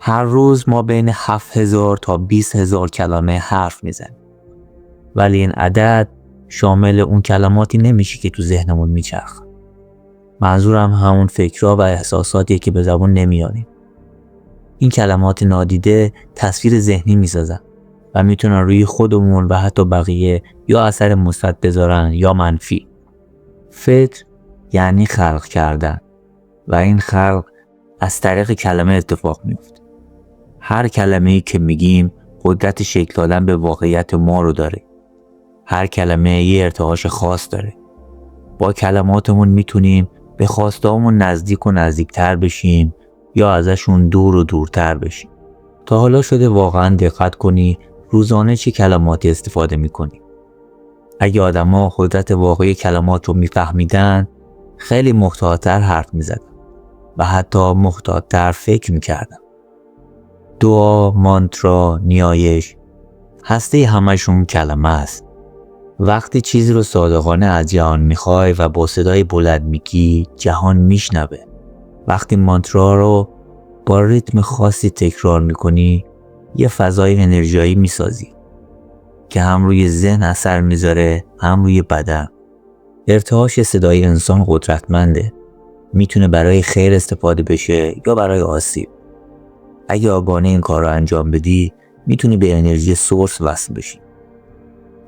هر روز ما بین 7000 تا 20000 کلمه حرف میزنیم. ولی این عدد شامل اون کلماتی نمیشه که تو ذهنمون میچرخه. منظورم همون فکرها و احساساتیه که به زبان نمیاریم. این کلمات نادیده تصویر ذهنی میسازن و میتونن روی خودمون و حتی بقیه یا اثر مثبت بذارن یا منفی. فکر یعنی خلق کردن و این خلق از طریق کلمه اتفاق میفته. هر کلمه‌ای که میگیم قدرت شکل دادن به واقعیت ما رو داره. هر کلمه یه ارتعاش خاص داره. با کلماتمون میتونیم به خواسته‌هامون نزدیک و نزدیکتر بشیم یا ازشون دور و دورتر بشیم. تا حالا شده واقعا دقت کنی روزانه چه کلماتی استفاده میکنی؟ اگه آدما قدرت واقعی کلمات رو میفهمیدن خیلی محتاط‌تر حرف میزدن و حتی محتاط‌تر فکر میکردن. دعا، مانترا، نیایش، هسته همشون کلمه است. وقتی چیزی رو صادقانه از جهان میخوای و با صدای بلند میگی جهان میشنوه. وقتی مانترا رو با ریتم خاصی تکرار میکنی یه فضای انرژیایی میسازی که هم روی ذهن اثر میذاره هم روی بدن. ارتعاش صدای انسان قدرتمنده. میتونه برای خیر استفاده بشه یا برای آسیب. اگه آگاهانه این کار رو انجام بدی میتونی به انرژی سورس وصل بشی.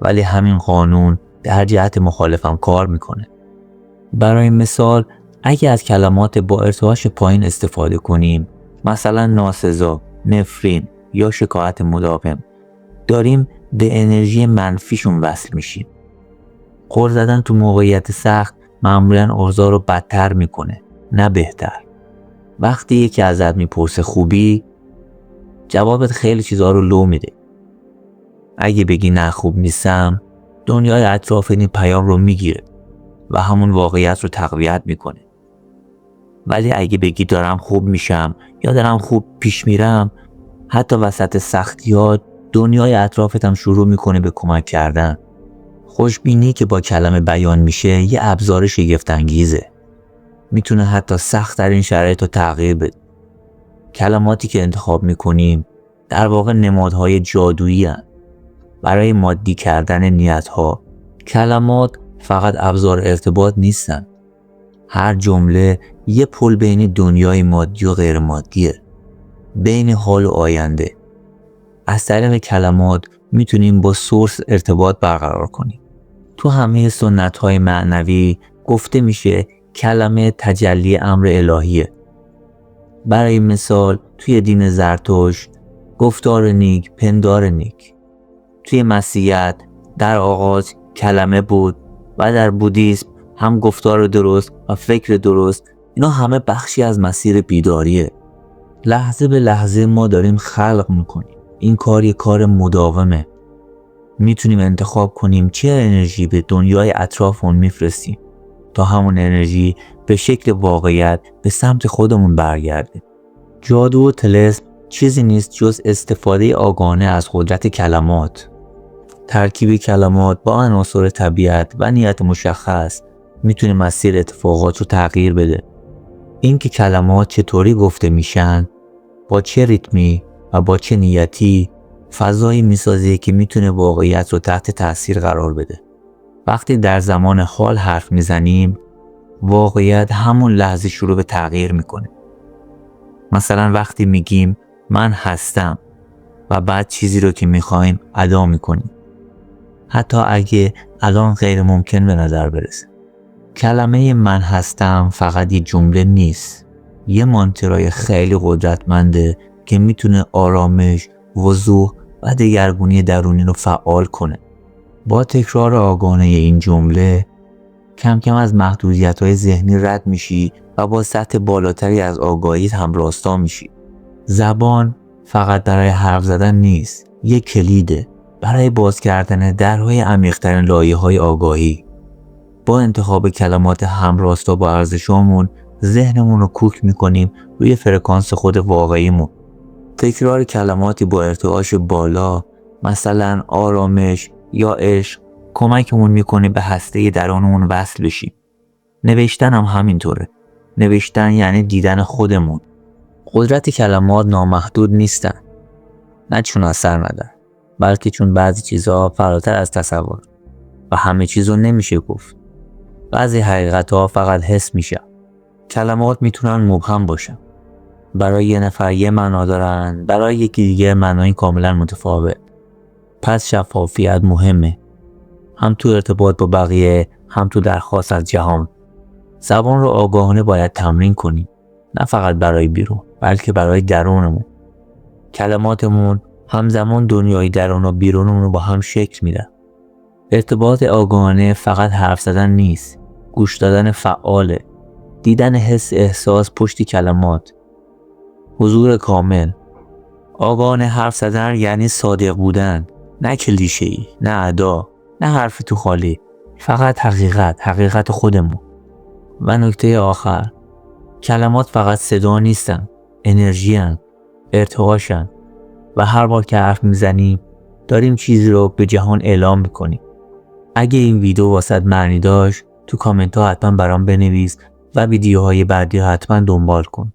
ولی همین قانون در جهت مخالفم کار میکنه. برای مثال اگه از کلمات با ارتعاش پایین استفاده کنیم، مثلا ناسزا، نفرین یا شکایت مداوم، داریم به انرژی منفیشون وصل میشیم. غر زدن تو موقعیت سخت معمولاً اوضاع رو بدتر میکنه، نه بهتر. وقتی یکی ازت میپرسه خوبی، جوابت خیلی چیزا رو لو میده. اگه بگی نه خوب نیستم، دنیای اطراف این پیام رو میگیره و همون واقعیت رو تقویت میکنه. ولی اگه بگی دارم خوب میشم یا دارم خوب پیش میرم، حتی وسط سختیات دنیای اطرافت هم شروع میکنه به کمک کردن. خوشبینی که با کلمه بیان میشه یه ابزار شگفت انگیزه. میتونه حتی سخت ترین شرایط رو تغییر بده. کلماتی که انتخاب میکنیم در واقع نمادهای جادویی هستند برای مادی کردن نیتها. کلمات فقط ابزار ارتباط نیستن. هر جمله یه پل بین دنیای مادی و غیر مادیه، بین حال و آینده. از طریق کلمات میتونیم با سورس ارتباط برقرار کنیم. تو همه سنت‌های معنوی گفته میشه کلمه تجلی امر الهیه. برای مثال توی دین زرتشت گفتار نیک پندار نیک. توی مسیحیت در آغاز کلمه بود و در بودیسم هم گفتار درست و فکر درست. اینا همه بخشی از مسیر بیداریه. لحظه به لحظه ما داریم خلق میکنیم. این کار یه کار مداومه. میتونیم انتخاب کنیم چه انرژی به دنیای اطرافمون میفرستیم تا همون انرژی به شکل واقعیت به سمت خودمون برگرده. جادو و طلسم چیزی نیست جز استفاده آگاهانه از قدرت کلمات. ترکیب کلمات با عناصر طبیعت و نیت مشخص میتونه مسیر اتفاقات رو تغییر بده. اینکه کلمات چطوری گفته میشن، با چه ریتمی و با چه نیتی، فضایی میسازه که میتونه واقعیت رو تحت تاثیر قرار بده. وقتی در زمان حال حرف میزنیم، واقعیت همون لحظه شروع به تغییر میکنه. مثلا وقتی میگیم من هستم و بعد چیزی رو که میخوایم ادا میکنیم، حتی اگه الان غیر ممکن به نظر برسه. کلمه من هستم فقط یه جمله نیست، یه مانترای خیلی قدرتمنده که میتونه آرامش، وضوح و دگرگونی درونی رو فعال کنه. با تکرار آگاهانه این جمله کم کم از محدودیت‌های ذهنی رد میشی و با سطح بالاتری از آگاهی هم راستا میشی. زبان فقط برای حرف زدن نیست، یک کلیده برای باز کردن درهای عمیق‌ترین لایه‌های آگاهی. با انتخاب کلمات همراستا با ارزشامون ذهنمون رو کوک میکنیم روی فرکانس خود واقعیمون. تکرار کلماتی با ارتعاش بالا، مثلا آرامش یا عشق، کمکمون میکنه به هسته درونمون وصل بشیم. نوشتن هم همینطوره. نوشتن یعنی دیدن خودمون. قدرت کلمات نامحدود نیستن. نه چون اثر ندارن، بلکه چون بعضی چیزها فراتر از تصور و همه چیزو نمیشه گفت. بعضی حقیقتها فقط حس میشه. کلمات میتونن مبهم باشن. برای یه نفر یه معنا دارن، برای یکی دیگه معنای کاملا متفاوت. پس شفافیت مهمه. هم تو ارتباط با بقیه، هم تو درخواست از جهان. زبان رو آگاهانه باید تمرین کنیم. نه فقط برای بیرون، بلکه برای درونمون. کلماتمون همزمان دنیای درون و بیرونمون رو با هم شکل میدن. ارتباط آگاهانه فقط حرف زدن نیست. گوش دادن فعاله. دیدن حس احساس پشت کلمات. حضور کامل. آگاهانه حرف زدن یعنی صادق بودن. نه کلیشه‌ای، نه ادا، نه حرف تو خالی. فقط حقیقت خودمون. و نکته آخر، کلمات فقط صدا نیستن، انرژی هن، ارتعاشن و هر بار که حرف میزنیم داریم چیزی رو به جهان اعلام میکنیم. اگه این ویدیو واسط معنی داشت تو کامنت ها حتما برام بنویس و ویدیوهای بعدی رو حتما دنبال کن.